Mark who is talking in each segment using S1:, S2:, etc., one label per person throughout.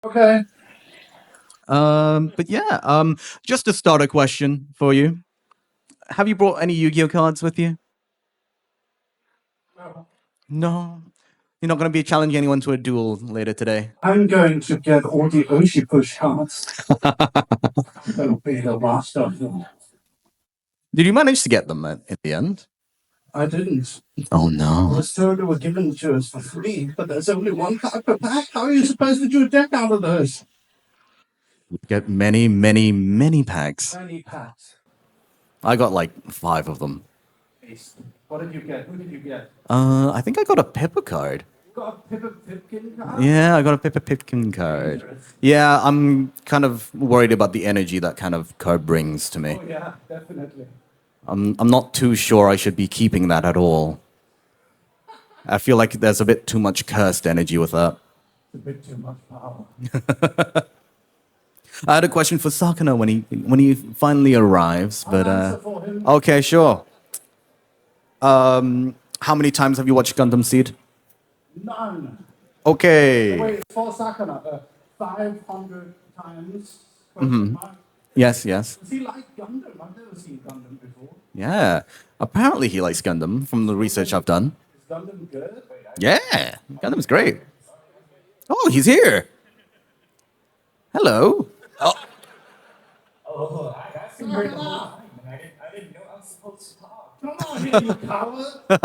S1: Okay.
S2: But yeah, just a starter question for you. Have you brought any Yu-Gi-Oh cards with you?
S1: No.
S2: No. You're not going to be challenging anyone to a duel later today.
S1: I'm going to get all the Oshi push cards. That'll be the last of them.
S2: Did you manage to get them at the end?
S1: I didn't.
S2: Oh
S1: I
S2: no.
S1: was told they were given to us for free, but there's only one card per pack. How are you supposed to do a deck out of those?
S2: You get many, many, many packs.
S1: Many packs.
S2: I got like 5 of them.
S1: What did you get? Who did you get?
S2: I think I got a Pippa card.
S1: You got a Pippa Pipkin card?
S2: Yeah, I got a Pippa Pipkin card.
S1: Dangerous.
S2: Yeah, I'm kind of worried about the energy that kind of card brings to me.
S1: Oh yeah, definitely.
S2: I'm not too sure I should be keeping that at all. I feel like there's a bit too much cursed energy with that.
S1: It's a bit too much power.
S2: I had a question for Sakana when he finally arrives, but
S1: I'll answer for him.
S2: okay, sure. How many times have you watched Gundam Seed?
S1: None.
S2: Okay.
S1: Wait, for Sakana, 500 times? Question mark.
S2: Yes, yes.
S1: Does he like Gundam? I've never seen Gundam before.
S2: Yeah. Apparently he likes Gundam from the research I've done.
S1: Is Gundam good?
S2: Yeah. Gundam's great. Oh, he's here. Hello. Oh.
S3: Oh, I asked him where the whole time, and I didn't know I was supposed to talk.
S1: Come on here, you coward!
S3: Wait,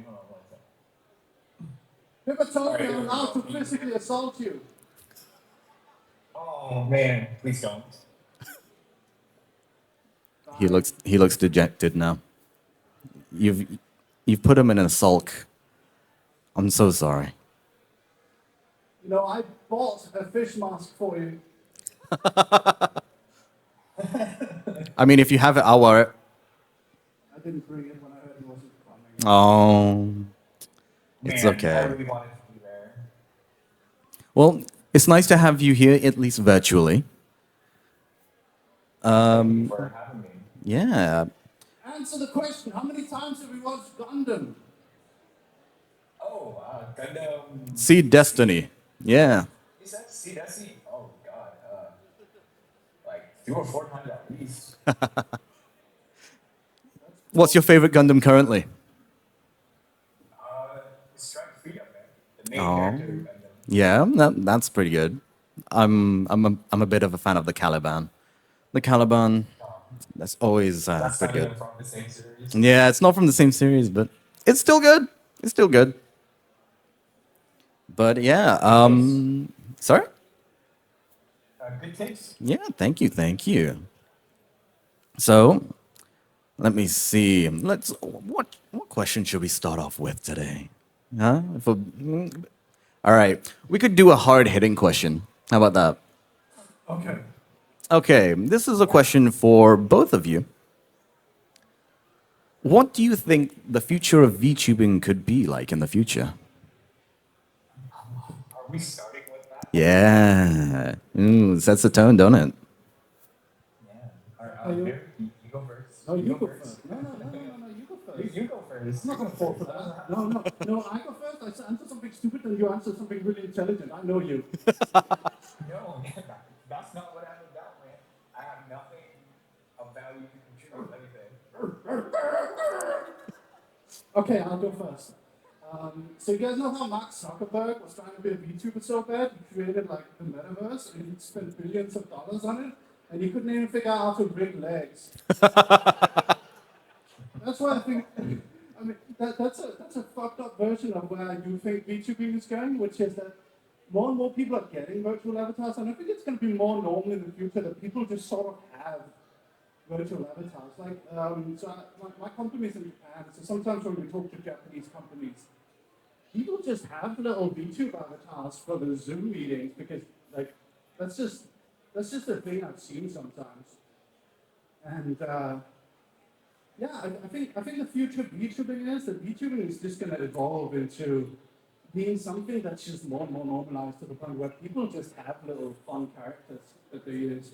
S3: hold on one second.
S1: Never told me I'm allowed to physically assault you.
S3: Oh man, please don't.
S2: He looks dejected now. You've put him in a sulk. I'm so sorry.
S1: You know, I bought a fish mask for you.
S2: I mean, if you have it, I'll wear it.
S1: I didn't bring it when I heard he wasn't coming.
S2: Oh, it's
S3: Man,
S2: okay.
S3: I really wanted to be there.
S2: Well, it's nice to have you here, at least virtually.
S3: Thank you for having me.
S2: Yeah.
S1: Answer the question. How many times have we watched Gundam?
S3: Oh, Gundam.
S2: See Destiny. Yeah.
S3: Is that Destiny? Oh god, like 3 or 4 times at least.
S2: What's your favorite Gundam currently?
S3: Strike Freedom, man. The main
S2: Oh.
S3: character of Gundam.
S2: Yeah, that's pretty good. I'm a bit of a fan of the Caliban. The Caliban, that's always
S3: That's not
S2: pretty
S3: even
S2: good.
S3: from the same series.
S2: Yeah, it's not from the same series, but it's still good. It's still good. But yeah, sorry?
S3: Good taste.
S2: Yeah, thank you, thank you. So, let me see. What question should we start off with today? Huh? All right, we could do a hard-hitting question. How about that?
S1: Okay.
S2: Okay, this is a question for both of you. What do you think the future of VTubing could be like in the future?
S3: Are we starting with that?
S2: Yeah. Sets the tone, don't it?
S3: Yeah. Here, you go first.
S1: No, you go first. No, you go first.
S3: You go first.
S1: I'm not going to fall for that. No, I go first. I answer something stupid and you answer something really intelligent. I know you.
S3: No, that's not what I'm about, man. I have nothing of value to contribute anything.
S1: Okay, I'll go first. So you guys know how Mark Zuckerberg was trying to be a VTuber so bad? He created like the metaverse and he spent billions of dollars on it and he couldn't even figure out how to break legs. That's why I think, I mean, that's a fucked up version of where you think VTubing is going, which is that more and more people are getting virtual avatars, and I think it's going to be more normal in the future that people just sort of have virtual avatars. Like, my company's in Japan, so sometimes when we talk to Japanese companies, people just have little VTube avatars for the Zoom meetings because, like, that's just a thing I've seen sometimes. And yeah, I think the future of VTubing is that VTubing is just going to evolve into being something that's just more and more normalized to the point where people just have little fun characters that they use.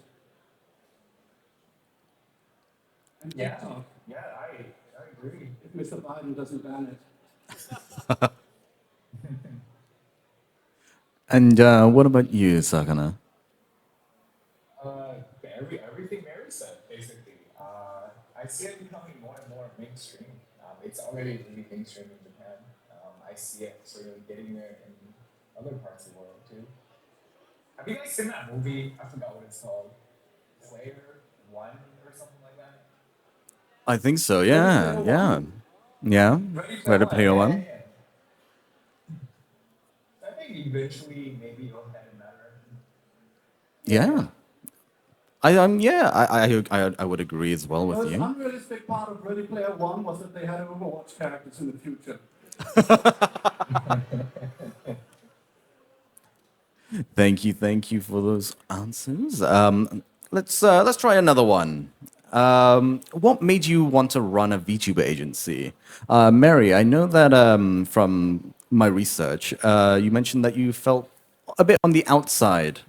S1: And
S3: Yeah,
S1: TikTok,
S3: I agree.
S1: if Mr. Biden doesn't ban it.
S2: And what about you, Sakana?
S3: Everything Mary said, basically. I see it becoming more and more mainstream. It's already really mainstream in Japan. I see it sort of getting there in other parts of the world too. Have you guys seen that movie? I forgot what it's called. Player One or something like that.
S2: I think so. Yeah, yeah, yeah. Ready Player
S3: Yeah,
S2: One.
S3: yeah, yeah. I think eventually maybe it'll head in that direction.
S2: Yeah. Yeah, I would agree as well
S1: The
S2: with
S1: most
S2: you.
S1: unrealistic part of Ready Player One was that they had Overwatch characters in the future.
S2: Thank you for those answers. Let's try another one. What made you want to run a VTuber agency? Mary, I know that from my research, you mentioned that you felt a bit on the outside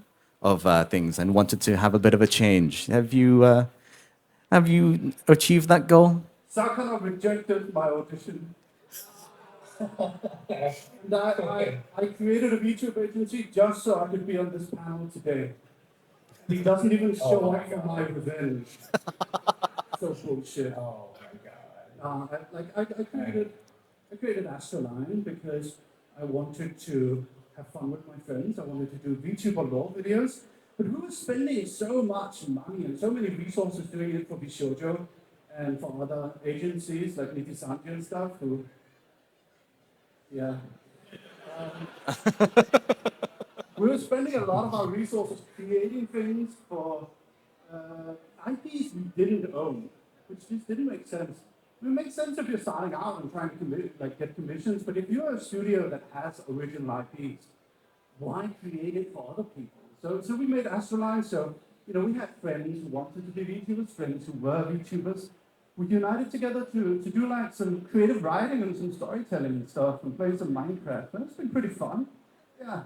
S2: of things and wanted to have a bit of a change. Have you achieved that goal?
S1: Sakana rejected my audition. And I created a VTuber agency just so I could be on this panel today. And he doesn't even show up for my revenge. So bullshit.
S3: Oh my god.
S1: I created Astral Line because I wanted to have fun with my friends. I wanted to do VTuber lore videos. But who was spending so much money and so many resources doing it for Bishojo and for other agencies like Niti Sanji and stuff who, yeah. We were spending a lot of our resources creating things for IPs we didn't own, which just didn't make sense. It makes sense if you're starting out and trying to get commissions, but if you're a studio that has original IPs, why create it for other people? So we made Astraline. So we had friends who wanted to be VTubers, friends who were VTubers. We united together to do like some creative writing and some storytelling and stuff, and play some Minecraft. And it's been pretty fun. Yeah.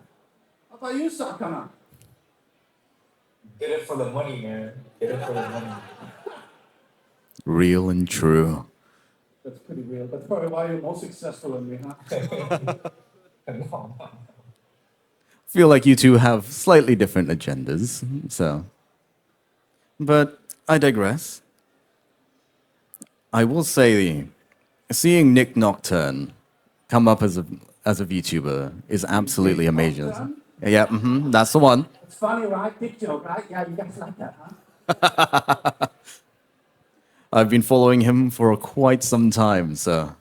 S1: How about you, Sakana?
S3: Did it for the money, man. Did it for the money.
S2: Real and true.
S1: That's pretty real. That's probably why you're more successful than me, huh?
S3: No.
S2: Feel like you two have slightly different agendas, so. But I digress. I will say, seeing Nick Nocturne come up as a VTuber is absolutely
S1: Nick
S2: amazing.
S1: Nocturne?
S2: Yeah, that's the one.
S1: It's funny, right? Big joke, right? Yeah, you guys like that, huh?
S2: I've been following him for quite some time, so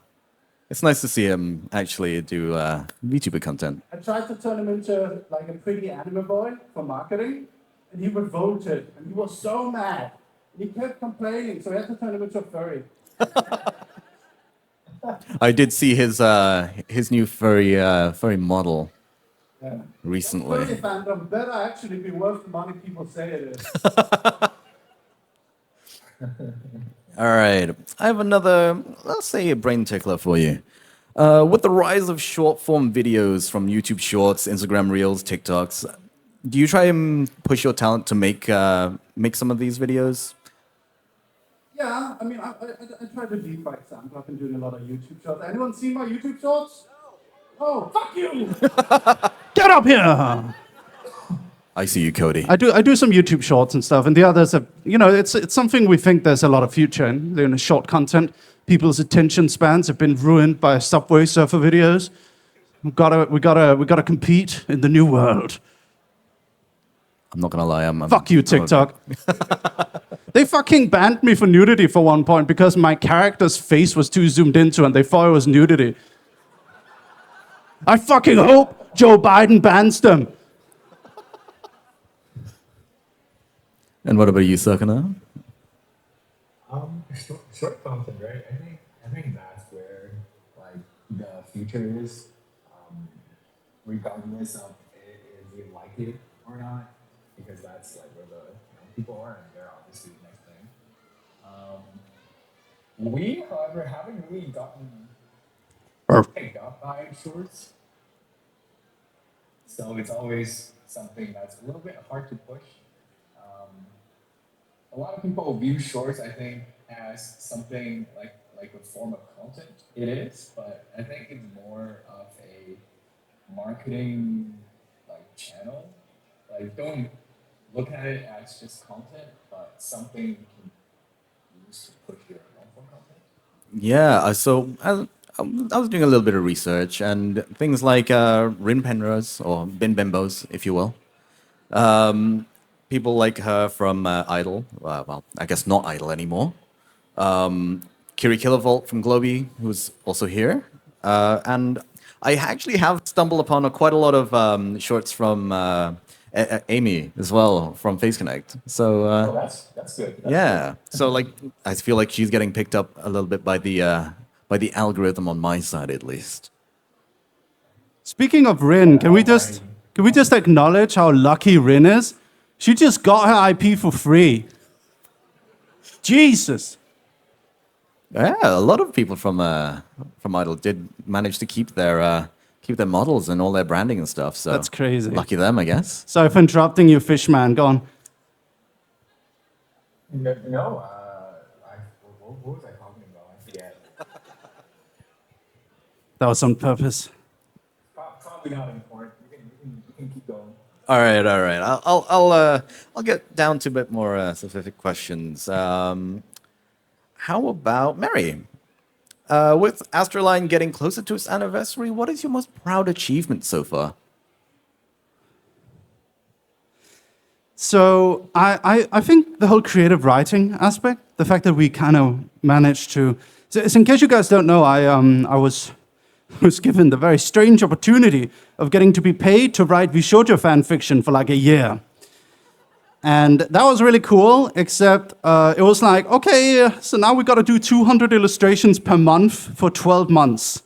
S2: it's nice to see him actually do VTuber content.
S1: I tried to turn him into like a pretty anime boy for marketing, and he revolted, and he was so mad. And he kept complaining, so I had to turn him into a furry.
S2: I did see his new furry model
S1: Yeah.
S2: recently.
S1: Furry fandom better actually be worth the money people say it is.
S2: All right, I have another, let's say, a brain tickler for you. With the rise of short form videos from YouTube Shorts, Instagram Reels, TikToks, do you try and push your talent to make some of these videos?
S1: Yeah, I mean, I try to lead by example. I've been doing a lot of YouTube shorts. Anyone seen my YouTube shorts? Oh, fuck you!
S4: Get up here!
S2: I see you, Cody.
S4: I do some YouTube shorts and stuff, and the others are, it's something we think there's a lot of future in. They're in short content. People's attention spans have been ruined by Subway Surfer videos. We gotta compete in the new world.
S2: I'm not gonna lie, I'm
S4: Fuck you, TikTok. They fucking banned me for nudity for one point because my character's face was too zoomed into and they thought it was nudity. I fucking hope Joe Biden bans them.
S2: And what about you, Sakana?
S3: Short content, right? I think that's where like the future is, regardless of if you like it or not, because that's like where the people are, and they're obviously the next thing. We, however, haven't really gotten picked up by shorts, so it's always something that's a little bit hard to push. A lot of people view shorts, I think, as something like a form of content. It is, but I think it's more of a marketing like channel. Like, don't look at it as just content, but something you can use to push your long form content.
S2: Yeah, I was doing a little bit of research and things like Rin Penrose or Bin Bimbos, if you will. People like her from Idol, well, I guess not Idol anymore. Kiri Kilovolt from Globy, who's also here. And I actually have stumbled upon quite a lot of shorts from Amy as well from Face Connect. So
S3: Oh, that's good. That's
S2: yeah, so like I feel like she's getting picked up a little bit by the algorithm on my side at least.
S4: Speaking of Rin, can we just acknowledge how lucky Rin is? She just got her IP for free. Jesus.
S2: Yeah, a lot of people from Idol did manage to keep their models and all their branding and stuff. So
S4: That's crazy.
S2: Lucky them, I guess.
S4: Sorry for interrupting you, Fishman. Go on.
S3: No, what was I talking about? I forget.
S4: That was on purpose.
S3: Probably not important. You can keep going.
S2: All right. I'll get down to a bit more specific questions. How about Mary? With Astraline getting closer to its anniversary, what is your most proud achievement so far?
S4: So I think the whole creative writing aspect, the fact that we kind of managed to, so in case you guys don't know, I was given the very strange opportunity of getting to be paid to write VShojo fan fiction for like a year. And that was really cool, except it was like, okay, so now we got to do 200 illustrations per month for 12 months.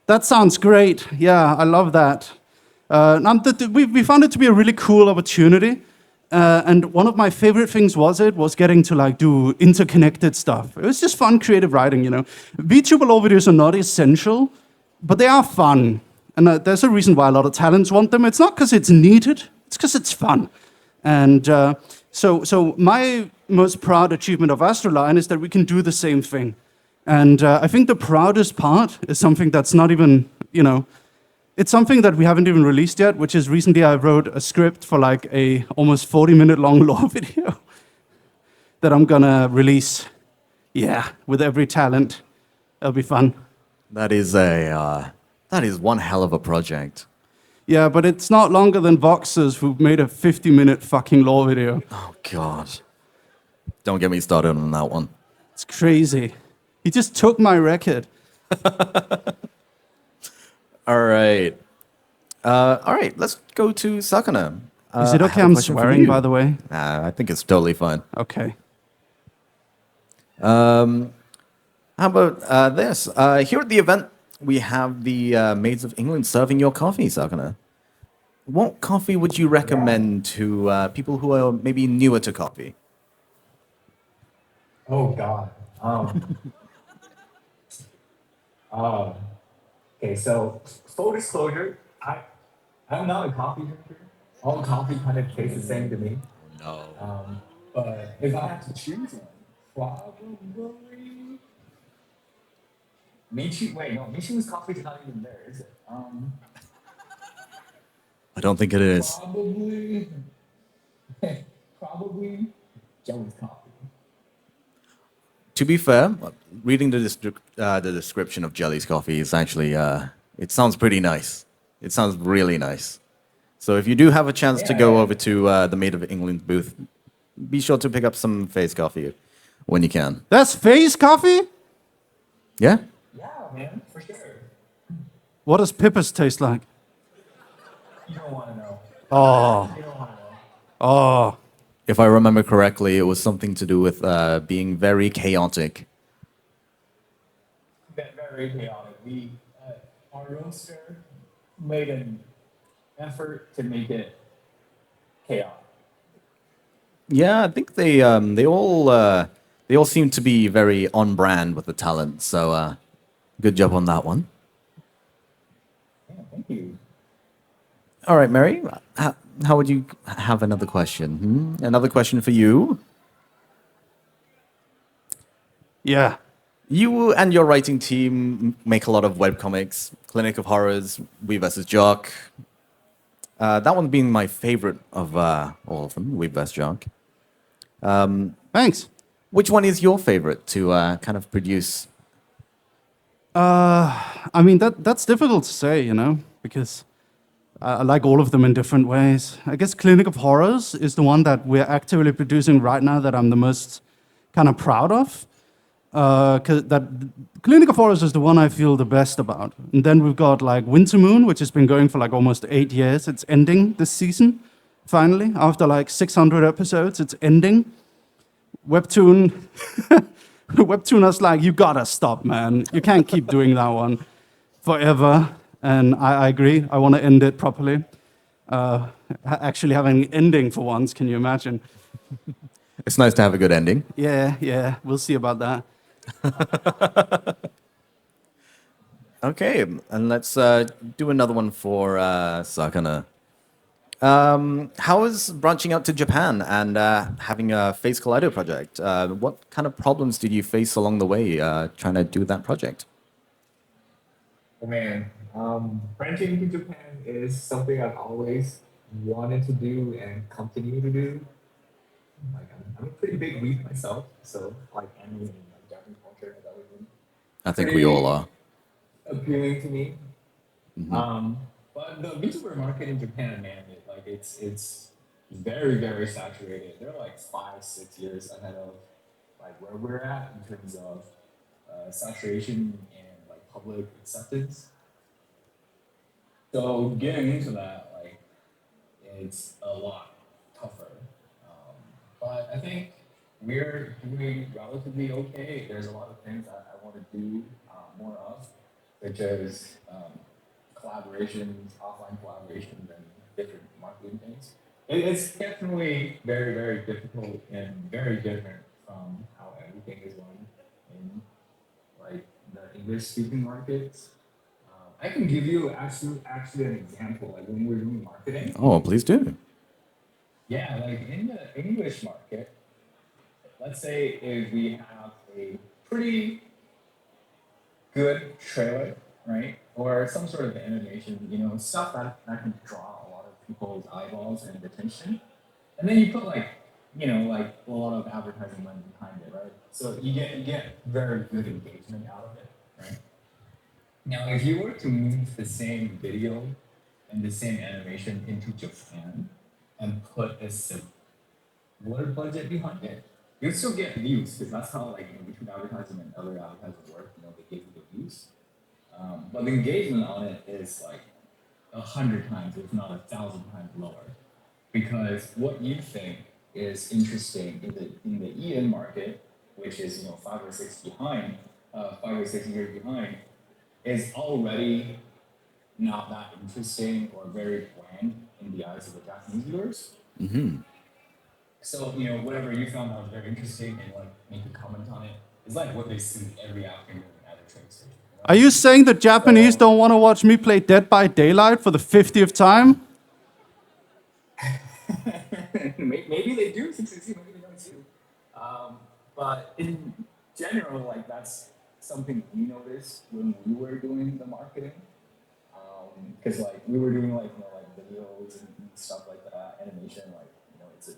S4: That sounds great. Yeah, I love that. We found it to be a really cool opportunity. And one of my favorite things was getting to like do interconnected stuff. It was just fun creative writing, you know. VTuber lore videos are not essential, but they are fun. And there's a reason why a lot of talents want them. It's not because it's needed, it's because it's fun. And so my most proud achievement of Astraline is that we can do the same thing. And I think the proudest part is something that's not even, you know, it's something that we haven't even released yet, which is recently I wrote a script for like a almost 40-minute long lore video that I'm gonna release, yeah, with every talent. It'll be fun.
S2: That is one hell of a project.
S4: Yeah, but it's not longer than Voxers who made a 50-minute fucking lore video.
S2: Oh God! Don't get me started on that one.
S4: It's crazy. He just took my record.
S2: All right. Let's go to Sakana.
S4: Is it
S2: I
S4: okay
S2: have a
S4: I'm
S2: question for
S4: swearing,
S2: you.
S4: by the way?
S2: I think it's totally fine.
S4: Okay.
S2: How about this? Here at the event, we have the Maids of England serving your coffee, Sakana. What coffee would you recommend to people who are maybe newer to coffee?
S3: Oh God. Okay, so full disclosure, I'm not a coffee drinker. All coffee kind of tastes the same to me.
S2: No.
S3: But if I have to choose one, probably Michi. Wait, no, Michi's coffee is not even there, is it?
S2: I don't think it is.
S3: Probably Jelly's coffee.
S2: To be fair, reading the description of Jelly's coffee is actually, it sounds pretty nice. It sounds really nice. So if you do have a chance to go over to the Maid of England booth, be sure to pick up some Face coffee when you can.
S4: That's Face coffee?
S2: Yeah?
S3: Yeah, man, for sure.
S4: What does Pippa's taste like?
S3: You don't want to know.
S4: Oh,
S3: You don't want to know.
S4: oh.
S2: If I remember correctly, it was something to do with being very chaotic.
S3: Very chaotic. We, our roaster made an effort to make it chaotic.
S2: Yeah, I think they all seem to be very on brand with the talent. So good job on that one.
S3: Yeah, thank you.
S2: All right, Mary, how would you have another question? Another question for you.
S4: Yeah.
S2: You and your writing team make a lot of webcomics, Clinic of Horrors, We vs. Jock. That one being my favorite of all of them, Weebverse Junk.
S4: Thanks.
S2: Which one is your favorite to kind of produce?
S4: I mean, that's difficult to say, you know, because I like all of them in different ways. I guess Clinic of Horrors is the one that we're actively producing right now that I'm the most kind of proud of. 'Cause that Clinic of Horrors is the one I feel the best about. And then we've got like Winter Moon, which has been going for like almost 8 years. It's ending this season, finally, after like 600 episodes. It's ending. Webtoon, Webtooners like, you gotta stop, man. You can't keep doing that one forever. And I agree. I want to end it properly. Actually having an ending for once, can you imagine?
S2: It's nice to have a good ending.
S4: Yeah, we'll see about that.
S2: Okay, and let's do another one for Sakana. How is branching out to Japan and having a Face Collider project? What kind of problems did you face along the way trying to do that project?
S3: Oh man, branching to Japan is something I've always wanted to do and continue to do. Like I'm a pretty big geek myself, so like anime and like Japanese culture has always been
S2: I think we all are.
S3: appealing to me. But the VTuber market in Japan, man, it's very saturated. They're like 5-6 years ahead of like where we're at in terms of saturation and like public acceptance. So getting into that, like, it's a lot tougher. But I think we're doing relatively okay. There's a lot of things that I want to do more of, such as collaborations, offline collaborations, and different marketing things. It's definitely very difficult and very different from how everything is run in like the English-speaking markets. I can give you actually an example, like when we're doing marketing.
S2: Oh, please do.
S3: Yeah, like in the English market, let's say if we have a pretty good trailer, right? Or some sort of animation, you know, stuff that can draw a lot of people's eyeballs and attention. And then you put like, you know, like a lot of advertising money behind it, right? So you get very good engagement out of it, right? Now, if you were to move the same video and the same animation into Japan and put a similar budget behind it, you'd still get views because that's how like YouTube advertising and other advertising work. You know, they give you the views, but the engagement on it is like 100 times, if not 1,000 times lower, because what you think is interesting in the EN market, which is 5 or 6 years behind, is already not that interesting or very bland in the eyes of the Japanese viewers. So, whatever you found that was very interesting and like make a comment on it, it's like what they see every afternoon at a train station.
S4: Are you saying the Japanese don't want to watch me play Dead by Daylight for the 50th time?
S3: Maybe they do succeed, maybe they don't too. But in general, like that's something we noticed when we were doing the marketing. Because like we were doing like videos and stuff like that, animation, like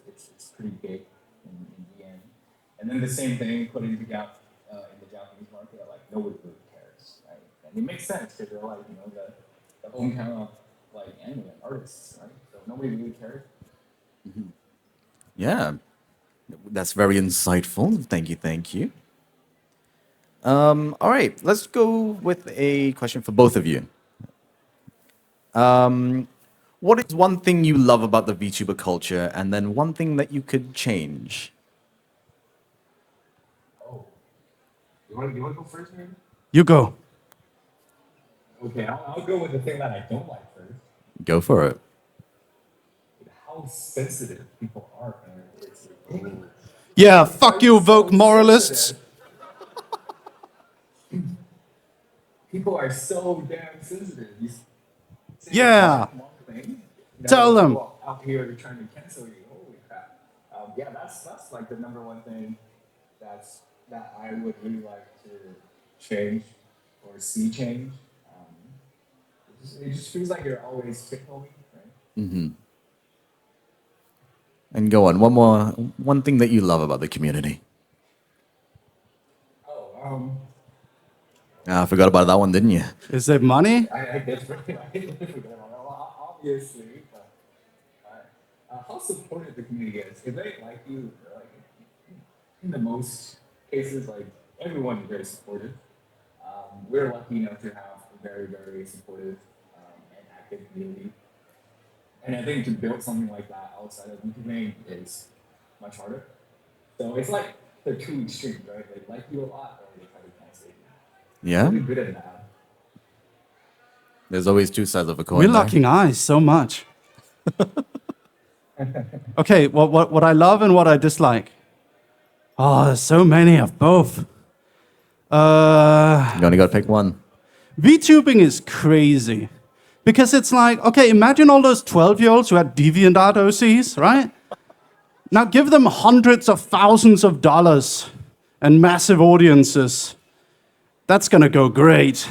S3: it's pretty big in the end. And then the same thing put into Gap in the Japanese market, like nobody really cares, right? And it makes sense because they're like the hometown of like anime artists, right? So nobody really cares.
S2: Yeah, that's very insightful. Thank you. All right, let's go with a question for both of you. What is one thing you love about the VTuber culture, and then one thing that you could change?
S3: Oh, you want to go first, maybe?
S4: You go.
S3: Okay, I'll go with the thing that I don't like first.
S2: Go for it.
S3: How sensitive people are, man. It's
S4: Yeah, fuck you, Vogue moralists.
S3: People are so damn sensitive. You say
S4: Yeah.
S3: one thing,
S4: Tell them.
S3: people out here trying to cancel you. Holy crap! Yeah, that's like the number one thing that I would really like to change or see change. It just feels like you're always tickling, right?
S2: And go on, one thing that you love about the community.
S3: Oh,
S2: Ah, I forgot about that one, didn't you?
S4: Is it money?
S3: I guess obviously, but how supportive the community is. If they like you, like in the most cases, like everyone is very supportive. We're lucky enough to have a very, very supportive and active community. And I think to build something like that outside of Vtubing is much harder. So it's like the two extremes, right? They like you a lot, or they try to cancel you.
S2: Yeah?
S3: Really good at that.
S2: There's always two sides of a coin.
S4: We're
S2: there.
S4: locking eyes so much. Okay, what I love and what I dislike. Oh, there's so many of both.
S2: You only got to pick one.
S4: VTubing is crazy. Because it's like, okay, imagine all those 12-year-olds who had DeviantArt OCs, right? Now give them hundreds of thousands of dollars and massive audiences. That's gonna go great.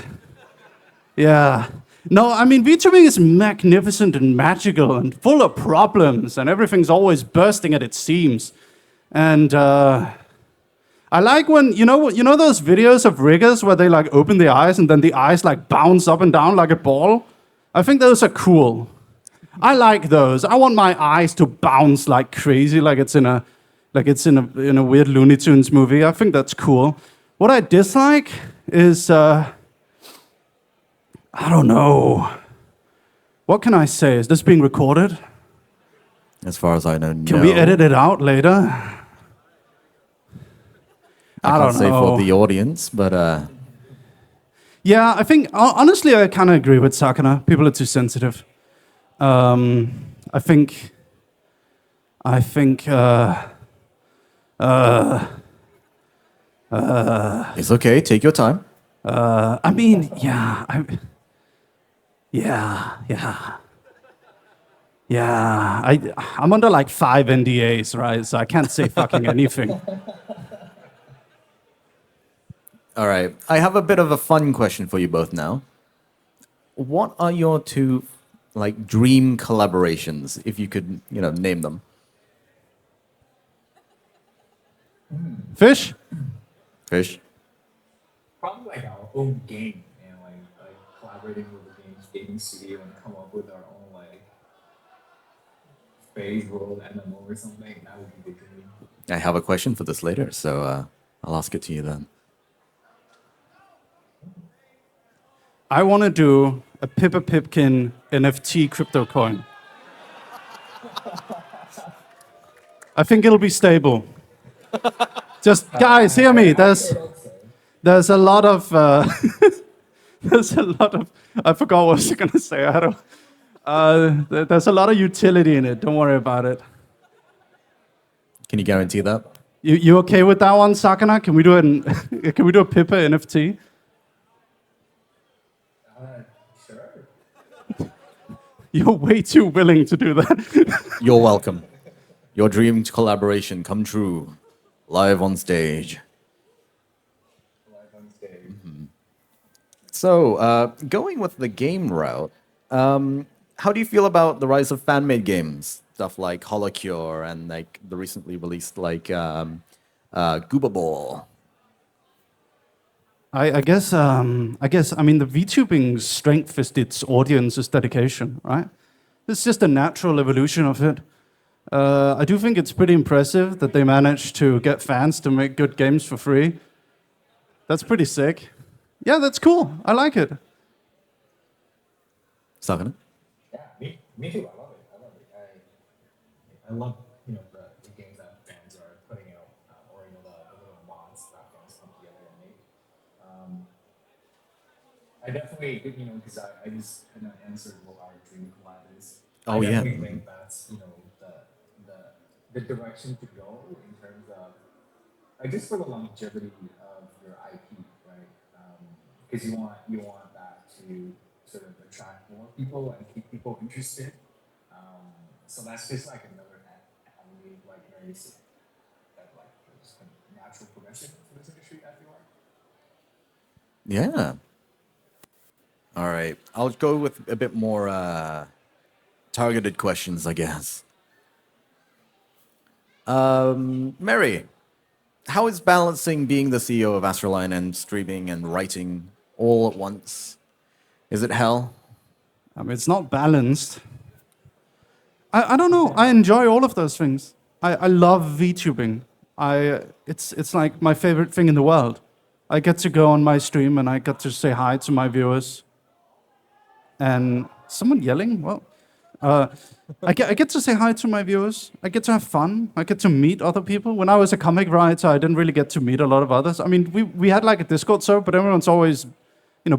S4: Yeah. No, I mean, VTubing is magnificent and magical and full of problems, and everything's always bursting at its seams. And I like when, you know those videos of riggers where they like open their eyes and then the eyes like bounce up and down like a ball? I think those are cool. I like those. I want my eyes to bounce like crazy, like it's in a weird Looney Tunes movie. I think that's cool. What I dislike is I don't know. What can I say? Is this being recorded?
S2: As far as I know, no.
S4: Can we edit it out later?
S2: I
S4: don't
S2: can't say
S4: know.
S2: for the audience, but
S4: Yeah, I think, honestly, I kind of agree with Sakana. People are too sensitive. I think,
S2: it's okay. Take your time.
S4: I mean, yeah, I'm under like 5 NDAs, right? So I can't say fucking anything.
S2: All right. I have a bit of a fun question for you both now. What are your two like dream collaborations, if you could, name them?
S4: Fish?
S2: Fish?
S3: Probably like our own game and like collaborating with the gaming studio and come up with our own like phase world MMO or something. That would be the dream.
S2: I have a question for this later, so I'll ask it to you then.
S4: I want to do a Pippa Pipkin NFT crypto coin. I think it'll be stable. Just, guys, hear me. There's a lot of, I forgot what I was going to say. There's a lot of utility in it. Don't worry about it.
S2: Can you guarantee that?
S4: You okay with that one, Sakana? Can we do a Pippa NFT?
S3: Sure.
S4: You're way too willing to do that.
S2: You're welcome. Your dream collaboration come true. Live on stage.
S3: Live on stage.
S2: So, going with the game route, how do you feel about the rise of fan-made games? Stuff like Holocure and like the recently released like Gooba Ball.
S4: I guess, I mean, the VTubing strength is its audience's dedication, right? It's just a natural evolution of it. I do think it's pretty impressive that they managed to get fans to make good games for free. That's pretty sick. Yeah, that's cool. I like it.
S2: Sakana?
S3: Yeah, me too. I love it. I love the games that fans are putting out, or the little mods that fans come together and make. I definitely because I just kind of answered what our dream collab is.
S2: Oh,
S3: I
S2: yeah.
S3: definitely think that's the direction to go in terms of just for the longevity of your IP, right? Because you want that to sort of attract more people and keep people interested. So that's just like another avenue, like Mary said, that like just a natural progression for this industry. I feel like.
S2: Yeah. All right. I'll go with a bit more targeted questions, I guess. Mary, how is balancing being the CEO of Astraline and streaming and writing all at once? Is it hell?
S4: I mean, it's not balanced. I don't know. I enjoy all of those things. I love VTubing. It's like my favorite thing in the world. I get to go on my stream and I get to say hi to my viewers. And someone yelling? Well, I get to say hi to my viewers. I get to have fun. I get to meet other people. When I was a comic writer, I didn't really get to meet a lot of others. I mean, we had like a Discord server, but everyone's always,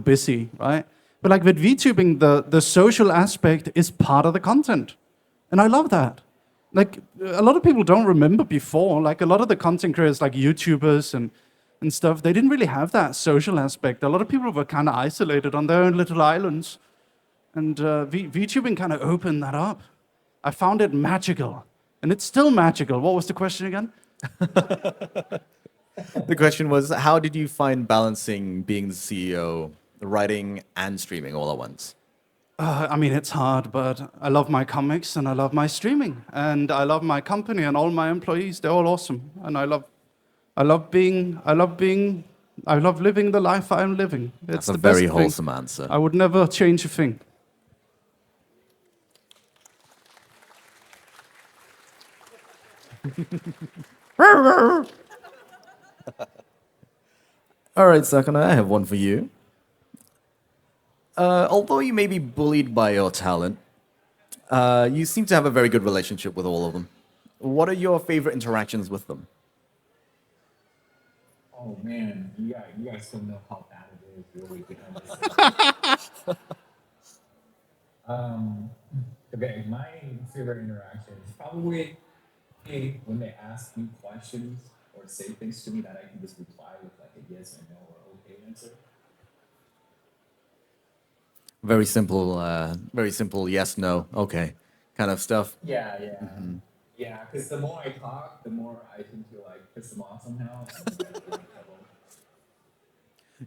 S4: busy, right? But like with VTubing, the social aspect is part of the content. And I love that. Like, a lot of people don't remember before, like a lot of the content creators, like YouTubers and stuff, they didn't really have that social aspect. A lot of people were kind of isolated on their own little islands. And VTubing kind of opened that up. I found it magical. And it's still magical. What was the question again?
S2: The question was, how did you find balancing being the CEO, writing and streaming all at once?
S4: I mean, it's hard, but I love my comics and I love my streaming. And I love my company and all my employees. They're all awesome. And I love living the life I'm living. It's
S2: That's a
S4: the best
S2: very
S4: thing.
S2: wholesome answer.
S4: I would never change a thing.
S2: All right, Sakana, I have one for you. Although you may be bullied by your talent, you seem to have a very good relationship with all of them. What are your favorite interactions with them?
S3: Oh man, you guys don't know how bad it is really behind the okay, my favorite interaction is probably when they ask me questions or say things to me that I can just reply with like a yes or no or okay answer.
S2: Very simple yes, no, okay kind of stuff.
S3: Yeah, yeah, because the more I talk, the more I tend to like piss them off somehow. And then I get in trouble.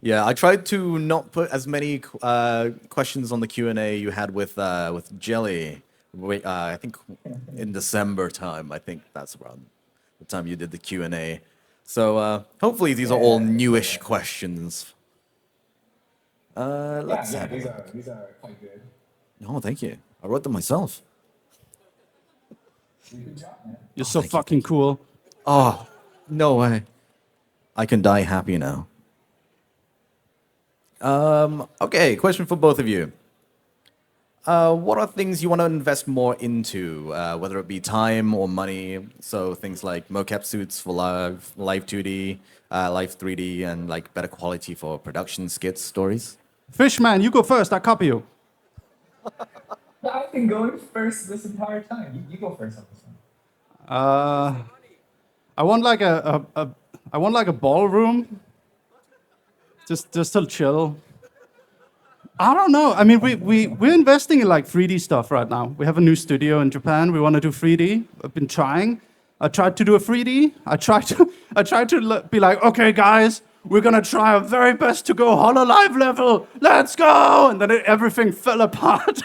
S2: Yeah, I tried to not put as many questions on the Q&A you had with Jelly. I think in December time. I think that's around the time you did the Q&A. So hopefully these are all newish questions. Let's
S3: Yeah,
S2: have
S3: these
S2: it.
S3: are quite good.
S2: Oh, thank you. I wrote them myself.
S3: Good job, man.
S4: You're so
S2: thank you.
S4: fucking cool.
S2: Oh, no way. I can die happy now. Okay, question for both of you. What are things you want to invest more into, whether it be time or money? So things like mocap suits for live 2D, live 3D, and like better quality for production skits, stories.
S4: Fishman, you go first. I copy you.
S3: I've been going first this entire time. You go first on this one.
S4: I want like a ballroom. Just to chill. I don't know. I mean, we're investing in like 3D stuff right now. We have a new studio in Japan. We want to do 3D. I've been trying. I tried to do a 3D. I tried to be like, okay, guys, we're gonna try our very best to go HoloLive level. Let's go! And then everything fell apart.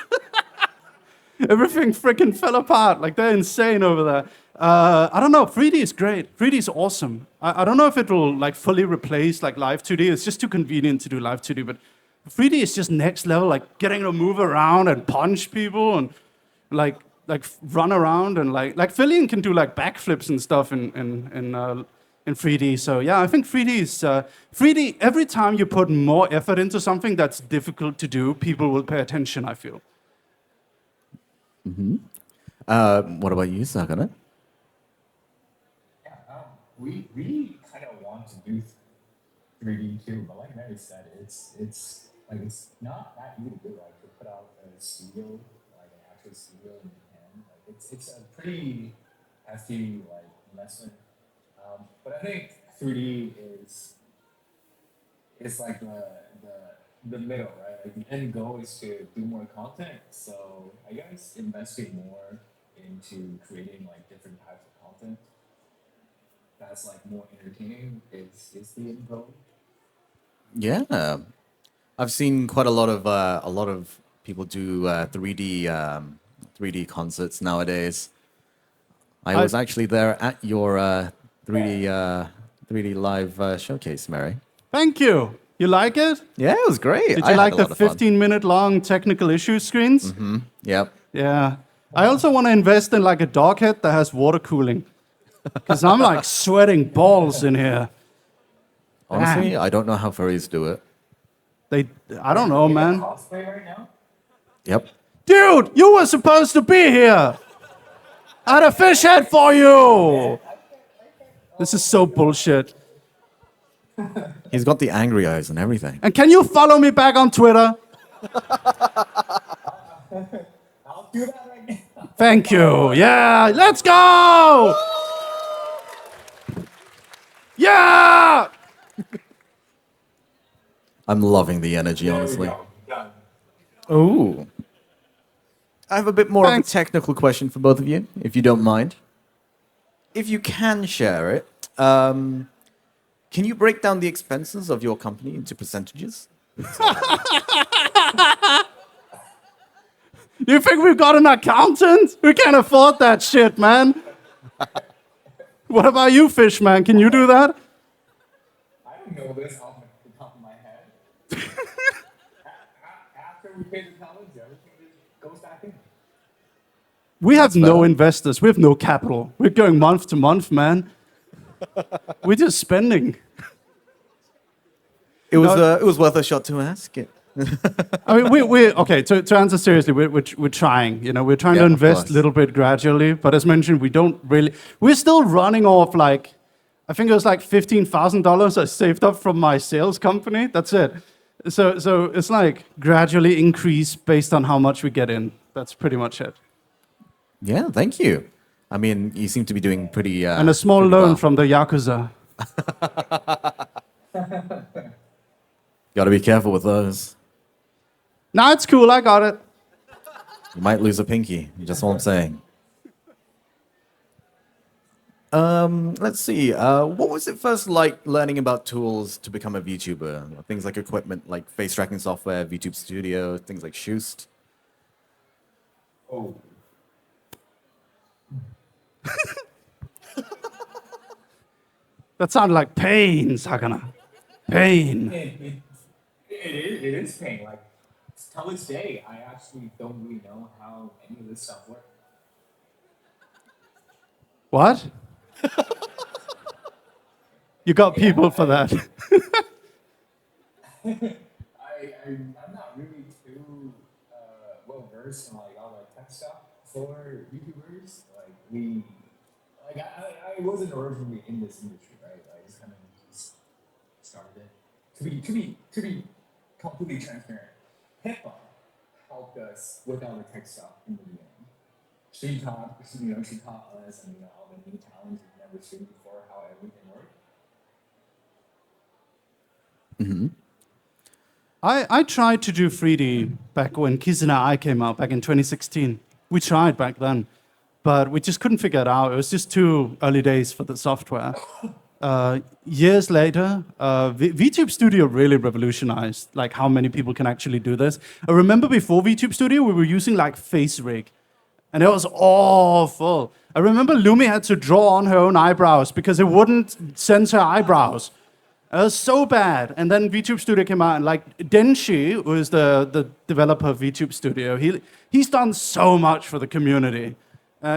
S4: Everything freaking fell apart. Like, they're insane over there. I don't know. 3D is great. 3D is awesome. I don't know if it will like fully replace like live 2D. It's just too convenient to do live 2D. But 3D is just next level. Like getting to move around and punch people and like run around and like Fillion can do like backflips and stuff in 3D. So yeah, I think 3D is 3D. Every time you put more effort into something that's difficult to do, people will pay attention. I feel.
S2: What about you, Sakana?
S3: Yeah, we kind of want to do 3D too, but like Mary said, it's not that easy to do. Like to put out a studio, like an actual studio in Japan, like it's a pretty hefty like investment. But I think 3D is like the middle, right? Like the end goal is to do more content. So I guess investing more into creating like different types of content that's like more entertaining is the end goal.
S2: Yeah, I've seen quite a lot of people do 3D 3D concerts nowadays. I was actually there at your 3D live showcase, Mary.
S4: Thank you. You like it?
S2: Yeah, it was great.
S4: Did
S2: I
S4: you
S2: had
S4: like
S2: a
S4: the
S2: lot of fun.
S4: 15-minute long technical issue screens?
S2: Yep.
S4: Yeah. I also want to invest in like a dog head that has water cooling. Because I'm like sweating balls in here.
S2: Honestly,
S4: Damn.
S2: I don't know how furries do it.
S4: I don't know,
S3: You have
S4: man.
S3: cosplay right now?
S2: Yep.
S4: Dude, you were supposed to be here. I had a fish head for you. This is so bullshit.
S2: He's got the angry eyes and everything.
S4: And can you follow me back on Twitter?
S3: I'll do that right now.
S4: Thank you. Yeah, let's go. Yeah.
S2: I'm loving the energy,
S3: There we
S2: honestly.
S3: go. Done.
S2: Ooh. I have a bit more
S4: Thanks.
S2: of a technical question for both of you, if you don't mind. If you can share it, can you break down the expenses of your company into percentages?
S4: You think we've got an accountant? We can't afford that shit, man. What about you, Fishman? Can you do that?
S3: I don't know this off the top of my head. After we pay the college, everything just goes back in.
S4: We have
S2: That's
S4: no
S2: better.
S4: investors. We have no capital. We're going month to month, man. We're just spending.
S2: It was worth a shot to ask it.
S4: I mean, we okay. To answer seriously, we're trying. You know, we're trying
S2: Yeah,
S4: to
S2: of
S4: invest a
S2: course.
S4: little bit gradually. But as mentioned, we don't really. We're still running off like, I think it was like $15,000 I saved up from my sales company. That's it. So it's like gradually increase based on how much we get in. That's pretty much it.
S2: Yeah, thank you. I mean, you seem to be doing pretty.
S4: And a small
S2: pretty
S4: loan
S2: well.
S4: from the Yakuza.
S2: Got to be careful with those.
S4: Nah, it's cool. I got it.
S2: You might lose a pinky. Just what I'm saying. Let's see. What was it first like learning about tools to become a VTuber? Things like equipment, like face tracking software, VTube Studio, things like Shoost.
S3: Oh.
S4: That sounded like pain, Sakana. Pain.
S3: It is pain. Like, till this day, I actually don't really know how any of this stuff works.
S4: What? You got people for that.
S3: I'm not really too well versed in like all the tech stuff for YouTubers. I wasn't originally in this industry, right? I just kind of just started it. To be completely transparent, HIPAA helped us with all the tech stuff in the beginning. She taught us, and all the new talents we've never seen before, how everything worked.
S4: I tried to do 3D back when Kizuna Eye came out, back in 2016. We tried back then, but we just couldn't figure it out. It was just too early days for the software. Years later, VTube Studio really revolutionized like how many people can actually do this. I remember before VTube Studio, we were using like Face Rig, and it was awful. I remember Lumi had to draw on her own eyebrows because it wouldn't censor eyebrows. It was so bad. And then VTube Studio came out, and like Denshi, who is the developer of VTube Studio, he's done so much for the community.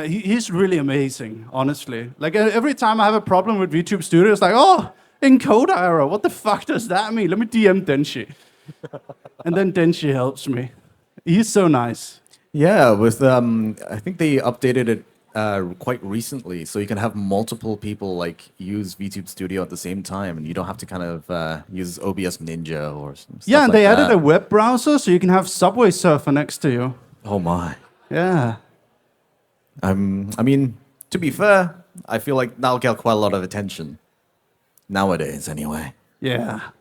S4: He's really amazing, honestly. Like every time I have a problem with VTube Studio, it's like, oh, encoder error. What the fuck does that mean? Let me DM Denshi. And then Denshi helps me. He's so nice.
S2: Yeah, with I think they updated it quite recently, so you can have multiple people like use VTube Studio at the same time, and you don't have to kind of use OBS Ninja or some stuff
S4: Yeah, and
S2: like
S4: they added
S2: that.
S4: a web browser, so you can have Subway Surfer next to you.
S2: Oh my!
S4: Yeah.
S2: I mean, to be fair, I feel like that'll get quite a lot of attention nowadays, anyway.
S4: Yeah.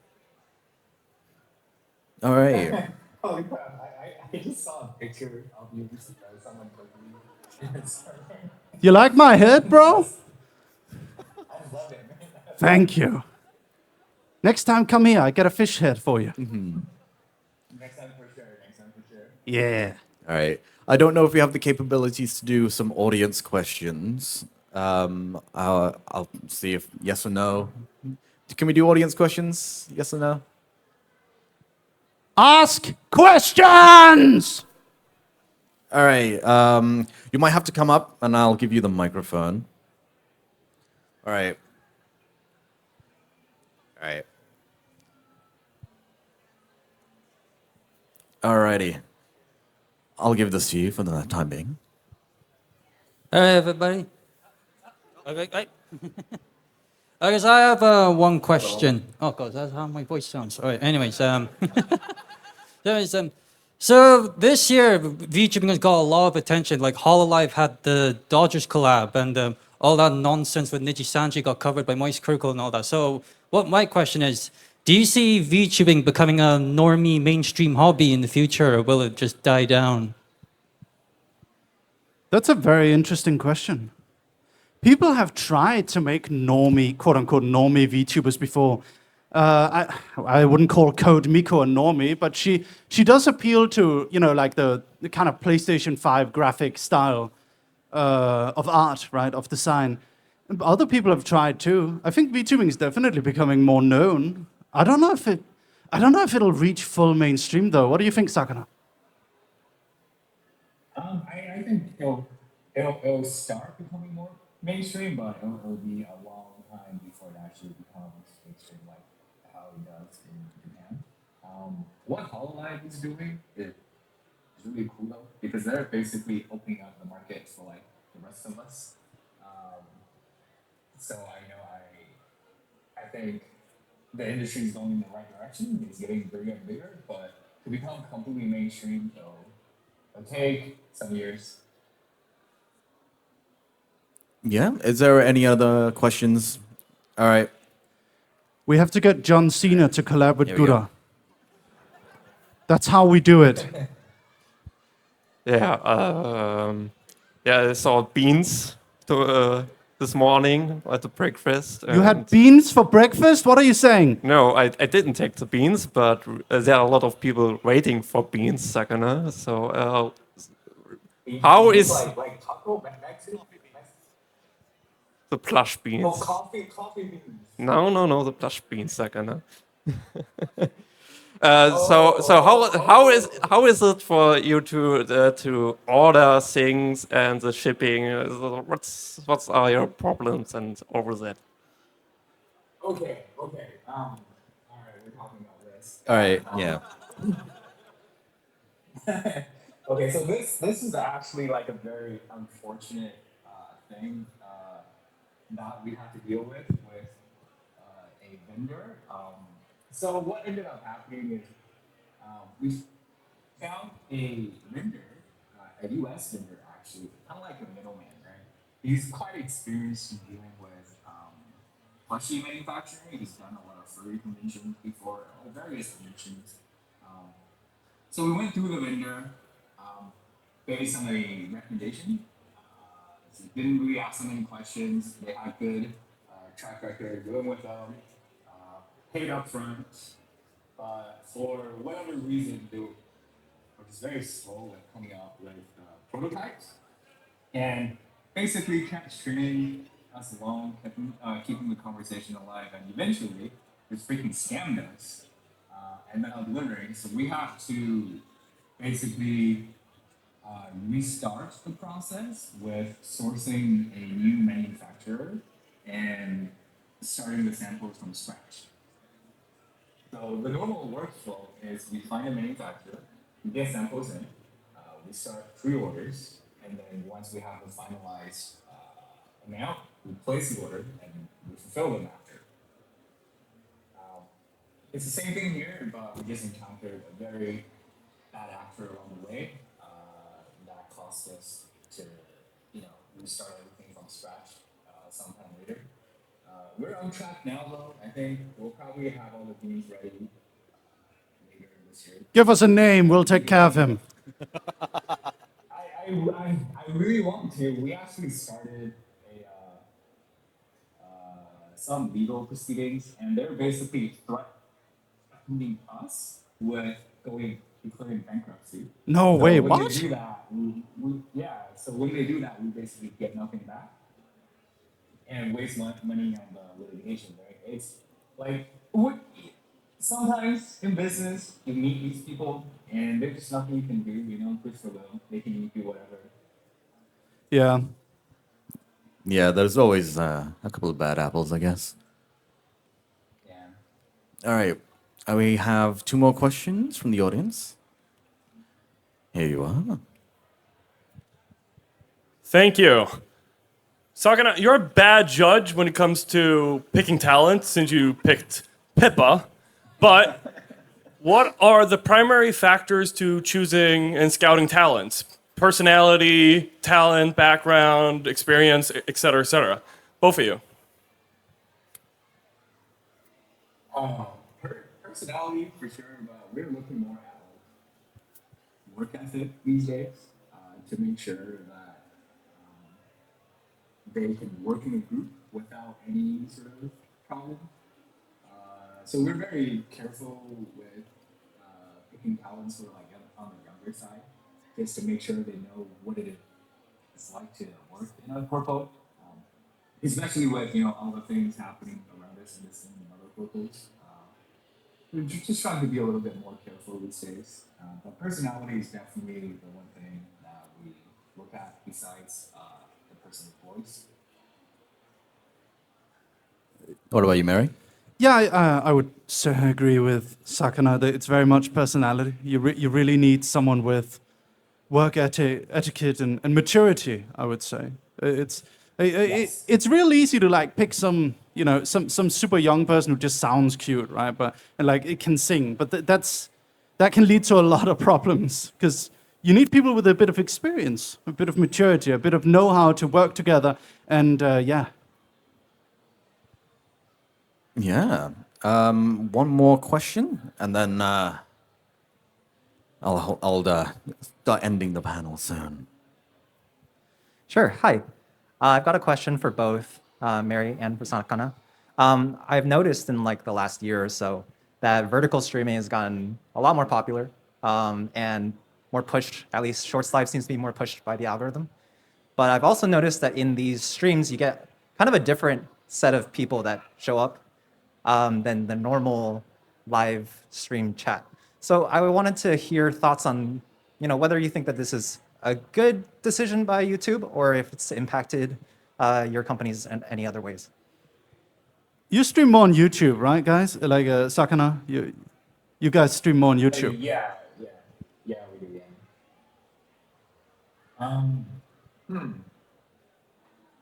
S2: All right.
S3: Holy crap, I just saw a picture of you recently. Someone told me.
S4: You like my head, bro?
S3: I love it, man.
S4: Thank you. Next time, come here. I get a fish head for you.
S3: Next time for sure.
S4: Yeah.
S2: All right. I don't know if we have the capabilities to do some audience questions. I'll see if yes or no. Can we do audience questions? Yes or no?
S4: Ask questions!
S2: All right. You might have to come up, and I'll give you the microphone. All right. All right. Alrighty. I'll give this to you for the time being.
S5: Hey, everybody. Okay. Okay, so I have one question. Oh, God, that's how my voice sounds. All right, anyways, so this year, VTubing has got a lot of attention. Like, Hololive had the Dodgers collab, and all that nonsense with Niji Sanji got covered by Moist Critical and all that. So, what my question is, do you see VTubing becoming a normie mainstream hobby in the future, or will it just die down?
S4: That's a very interesting question. People have tried to make normie, quote unquote, normie VTubers before. I wouldn't call Code Miko a normie, but she does appeal to, like the kind of PlayStation 5 graphic style of art, right, of design. Other people have tried too. I think VTubing is definitely becoming more known. I don't know if it'll reach full mainstream though. What do you think, Sakana?
S3: I think it'll start becoming more mainstream, but it'll be a long time before it actually becomes mainstream like how it does in Japan. What Hololive is doing is really cool though, because they're basically opening up the market for like the rest of us. So I think the industry is going in the right direction. It's getting bigger and bigger, but to become completely mainstream, it'll take some years.
S2: Yeah. Is there any other questions? All right.
S4: We have to get John Cena to collab with
S2: Here we go.
S4: Gura. That's how we do it.
S6: Yeah, I saw beans this morning at the breakfast.
S4: You had
S6: and-
S4: beans for breakfast? What are you saying?
S6: No, I didn't take the beans, but there are a lot of people waiting for beans, Sakana. So, how is
S3: like taco Mexican?
S6: the plush beans?
S3: Oh, coffee beans.
S6: No, the plush beans, Sakana. How is it for you to order things and the shipping? What are your problems and over that?
S3: Okay. All right, we're talking about this.
S2: All right. Yeah.
S3: Okay, so this is actually like a very unfortunate thing that we have to deal with a vendor. So what ended up happening is we found a vendor, a U.S. vendor actually, kind of like a middleman, right? He's quite experienced in dealing with plushie manufacturing. He's done a lot of furry conventions before, various conventions. So we went through the vendor based on a recommendation. So didn't really ask them any questions. They had good track record dealing with them. Paid up front. But for whatever reason, they were just very slow at coming out with prototypes. And basically kept stringing us along, keeping the conversation alive, and eventually just freaking scammed us and then delivering. So we have to basically restart the process with sourcing a new manufacturer and starting the samples from scratch. So the normal workflow is we find a manufacturer, we get samples in, we start pre-orders, and then once we have the finalized amount, we place the order and we fulfill them after. It's the same thing here, but we just encountered a very bad actor along the way that caused us to, restart everything from scratch sometime later. We're on track now, though. I think we'll probably have all the beans ready later this year.
S4: Give us a name, we'll take care of him.
S3: I really want to. We actually started some legal proceedings, and they're basically threatening us with going declaring bankruptcy.
S4: No
S3: So
S4: way,
S3: when
S4: what?
S3: They do that, yeah. So when they do that, we basically get nothing back and waste money on the litigation, right? It's like sometimes in business you meet these people and there's just nothing you can do. You know, push for will, they can do whatever.
S4: Yeah.
S2: Yeah, there's always a couple of bad apples, I guess.
S3: Yeah.
S2: All right. We have 2 more questions from the audience. Here you are.
S7: Thank you. Sakana, you're a bad judge when it comes to picking talent since you picked Pippa, but what are the primary factors to choosing and scouting talents? Personality, talent, background, experience, etc., etc. Both of you.
S3: Personality for sure, but we're looking more at work ethic these days to make sure that they can work in a group without any sort of problem. So we're very careful with picking talents who are like on the younger side, just to make sure they know what it is like to work in a corpo, especially with all the things happening around us in this and other corpos. We're just trying to be a little bit more careful these days. But personality is definitely the one thing that we look at besides the person's voice.
S2: What about you, Mary?
S4: Yeah, I would agree with Sakana that it's very much personality. You really need someone with work etiquette and maturity, I would say. It's real easy to like pick some super young person who just sounds cute, right? And like it can sing, but that can lead to a lot of problems because you need people with a bit of experience, a bit of maturity, a bit of know-how to work together, and yeah.
S2: Yeah. One more question, and then I'll start ending the panel soon.
S8: Sure. Hi. I've got a question for both Mary and for Sakana. I've noticed in like the last year or so that vertical streaming has gotten a lot more popular and more pushed. At least Shorts Live seems to be more pushed by the algorithm. But I've also noticed that in these streams, you get kind of a different set of people that show up than the normal live stream chat. So I wanted to hear thoughts on, whether you think that this is a good decision by YouTube or if it's impacted your companies in any other ways.
S4: You stream more on YouTube, right, guys? Like Sakana, you guys stream more on YouTube.
S3: Yeah, we do.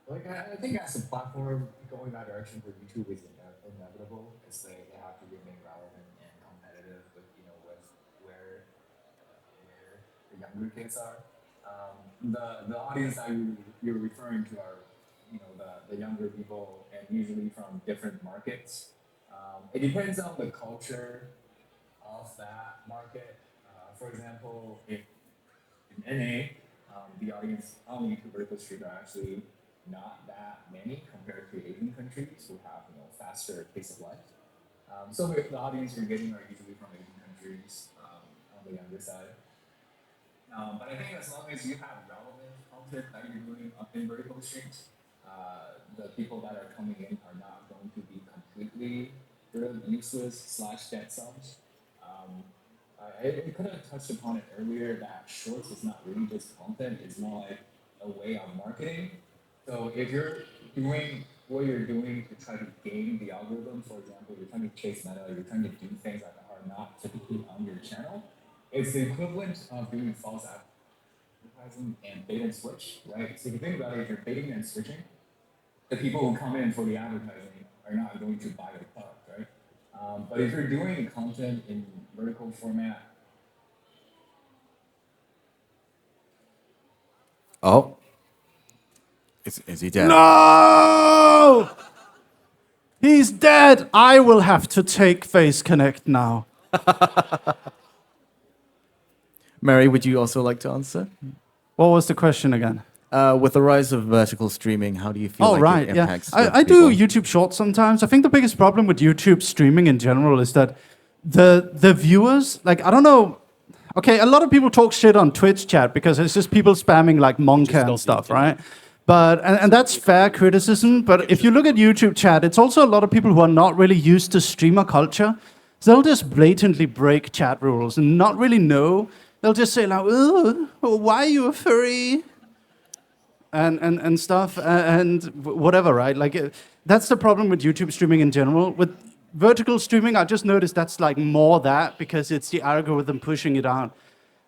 S3: Like I think as a platform, going that direction for YouTube is inevitable. It's they have to remain relevant and competitive with with where the younger kids are. The audience that you're referring to are the younger people and usually from different markets. It depends on the culture of that market. For example, in NA, the audience on YouTube vertical stream are actually not that many compared to Asian countries who have faster pace of life. So the audience you're getting are usually from Asian countries on the younger side. But I think as long as you have relevant content that you're doing up in vertical streams, the people that are coming in are not going to be completely useless / dead sums. I could have touched upon it earlier that Shorts is not really just content, it's more like a way of marketing. So if you're doing what you're doing to try to game the algorithm, for example, you're trying to chase meta, you're trying to do things that are not typically on your channel, it's the equivalent of doing false advertising and bait and switch, right? So if you think about it, if you're baiting and switching, the people who come in for the advertising are not going to buy the product, right? But if you're doing content in vertical format,
S2: Oh. Is he dead?
S4: No! He's dead! I will have to take Face Connect now.
S2: Mary, would you also like to answer?
S4: What was the question again?
S2: With the rise of vertical streaming, how do you feel like it impacts
S4: I do YouTube Shorts sometimes. I think the biggest problem with YouTube streaming in general is that the viewers, like, I don't know, okay, a lot of people talk shit on Twitch chat because it's just people spamming like Monka and stuff, right? But and that's fair criticism. But if you look at YouTube chat, it's also a lot of people who are not really used to streamer culture. So they'll just blatantly break chat rules and not really know. They'll just say like, "Oh, why are you a furry?" and stuff and whatever, right? Like that's the problem with YouTube streaming in general. With vertical streaming, I just noticed that's like more that because it's the algorithm pushing it out.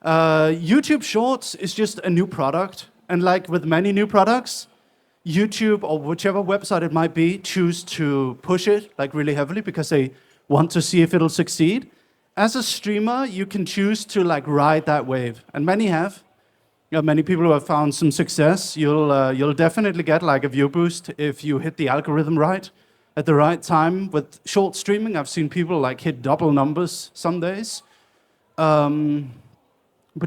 S4: YouTube Shorts is just a new product, and like with many new products, YouTube or whichever website it might be choose to push it like really heavily because they want to see if it'll succeed. As a streamer, you can choose to like ride that wave, and many have. Many people who have found some success. You'll definitely get like a view boost if you hit the algorithm right at the right time. With short streaming, I've seen people like hit double numbers some days. But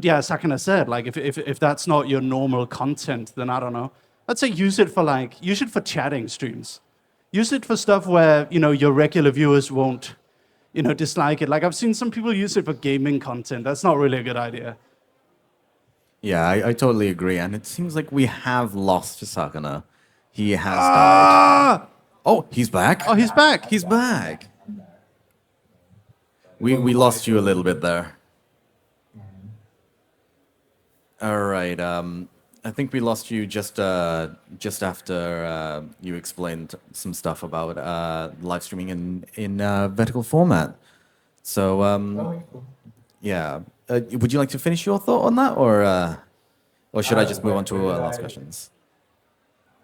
S4: yeah, as Sakana said, like if that's not your normal content, then I don't know. I'd say use it for chatting streams. Use it for stuff where your regular viewers won't dislike it. Like I've seen some people use it for gaming content. That's not really a good idea.
S2: Yeah, I totally agree. And it seems like we have lost Sakana. He has died. Oh, he's back.
S4: Oh, he's back.
S2: He's back. We lost you a little bit there. All right. I think we lost you just after you explained some stuff about live streaming in vertical format. So yeah. Would you like to finish your thought on that, or should I just move on to last questions?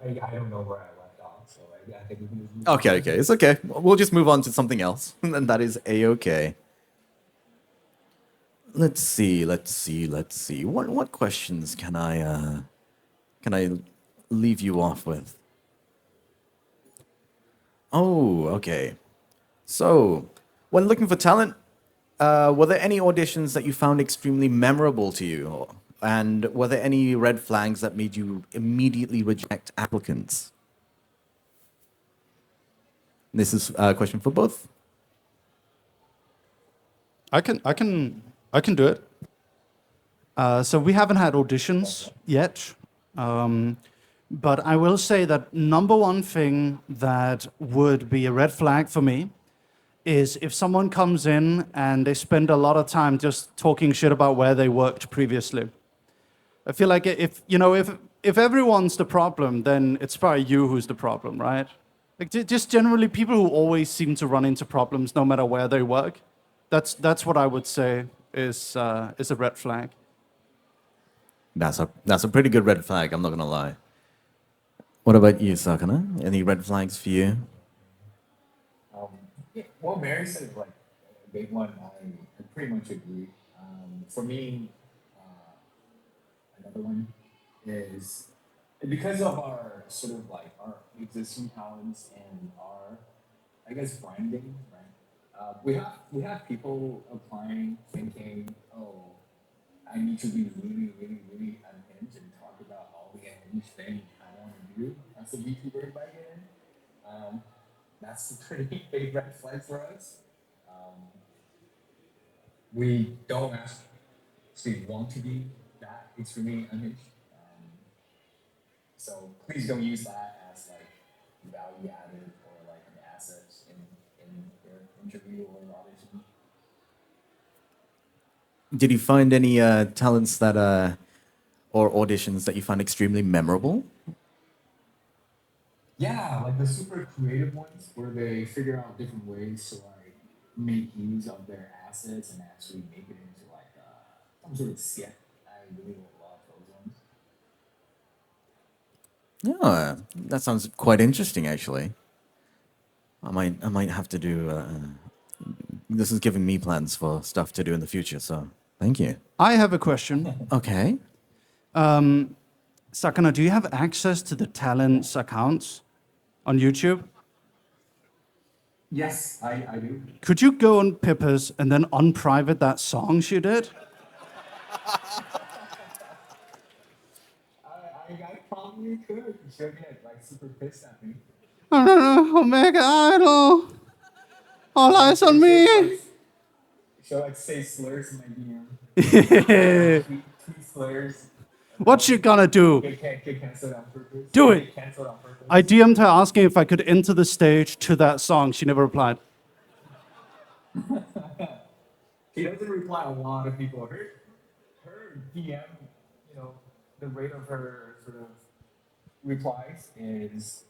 S3: I don't know where I left off, so I think we can just move
S2: Okay, it's okay. We'll just move on to something else, and that is a-okay. Let's see. What questions can I leave you off with? Oh, okay. So, when looking for talent, were there any auditions that you found extremely memorable to you? And were there any red flags that made you immediately reject applicants? This is a question for both.
S4: I can do it. So we haven't had auditions yet, but I will say that number one thing that would be a red flag for me is if someone comes in and they spend a lot of time just talking shit about where they worked previously. I feel like if everyone's the problem, then it's probably you who's the problem, right? Like just generally people who always seem to run into problems no matter where they work. That's what I would say is a red flag.
S2: That's a pretty good red flag, I'm not gonna lie. What about you, Sakana? Any red flags for you?
S3: Well, Mary said like a big one. I pretty much agree. For me, another one is because of our sort of like our existing talents and our, I guess, branding, right? We have people applying thinking, oh, I need to be really, really, really unhinged and talk about all the unhinged things I want to do as a VTuber if I get in. That's a pretty big red flag for us. We don't actually want to be that extremely unhinged. So please don't use that as like value added or like an asset in your interview or audition.
S2: Did you find any talents that or auditions that you found extremely memorable?
S3: Yeah, like the super creative ones where they figure out different ways to like make use of their assets and actually make it into like some sort of skit. I really love those ones.
S2: Yeah, that sounds quite interesting, actually. I might have to do. This is giving me plans for stuff to do in the future. So thank you.
S4: I have a question.
S2: Okay.
S4: Sakana, do you have access to the talent's accounts on YouTube?
S3: Yes, I do.
S4: Could you go on Pippa's and then unprivate that song she did?
S3: I probably could. She'll get like super pissed at me.
S4: I don't know, Omega Idol. All eyes on me.
S3: She'll like say slurs in my DM. Tweet slurs.
S4: What you gonna do?
S3: Get canceled on purpose.
S4: Do it.
S3: Get canceled on purpose.
S4: I DM'd her asking if I could enter the stage to that song. She never replied.
S3: She doesn't reply a lot of people. Her DM, the rate of her sort of replies is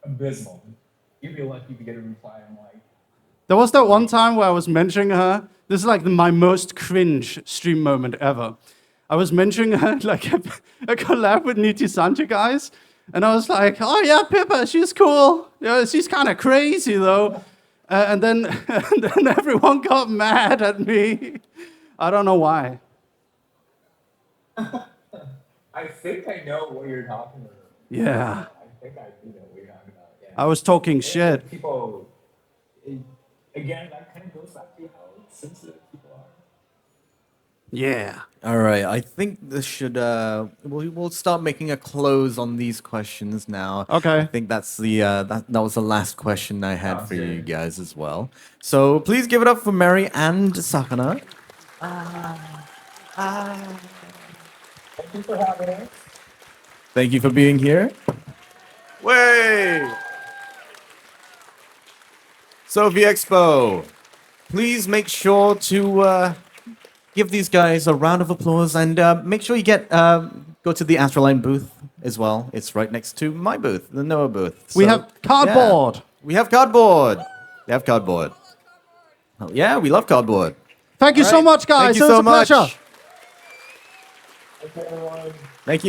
S3: abysmal. You'd be lucky to get a reply. I'm like,
S4: There was that one time where I was mentioning her. This is like my most cringe stream moment ever. I was mentioning her like a collab with Niti Sanjay guys, and I was like, "Oh yeah, Pippa, she's cool. Yeah, she's kind of crazy though." And then everyone got mad at me. I don't know why.
S3: I think I know what you're talking about.
S4: Yeah,
S3: I think I do know what you're talking about. Yeah.
S4: I was talking shit.
S3: People, again, that kind of goes back to how sensitive people are.
S4: Yeah.
S2: All right, I think this should. We'll start making a close on these questions now.
S4: Okay.
S2: I think that's the that was the last question I had for you
S3: Okay.
S2: guys as well. So please give it up for Mary and Sakana.
S3: Thank you for having us.
S2: Thank you for being here. Way. So VeXpo, please make sure to give these guys a round of applause and make sure you go to the Astraline booth as well. It's right next to my booth, the Noah booth.
S4: We
S2: So,
S4: have cardboard.
S2: yeah. We have cardboard. We have cardboard. Oh, yeah, we love cardboard.
S4: Thank you
S2: All
S4: so
S2: right.
S4: much, guys.
S2: Thank you
S4: It was
S2: so
S4: a
S2: much.
S4: pleasure.
S3: Okay, everyone.
S2: Thank you.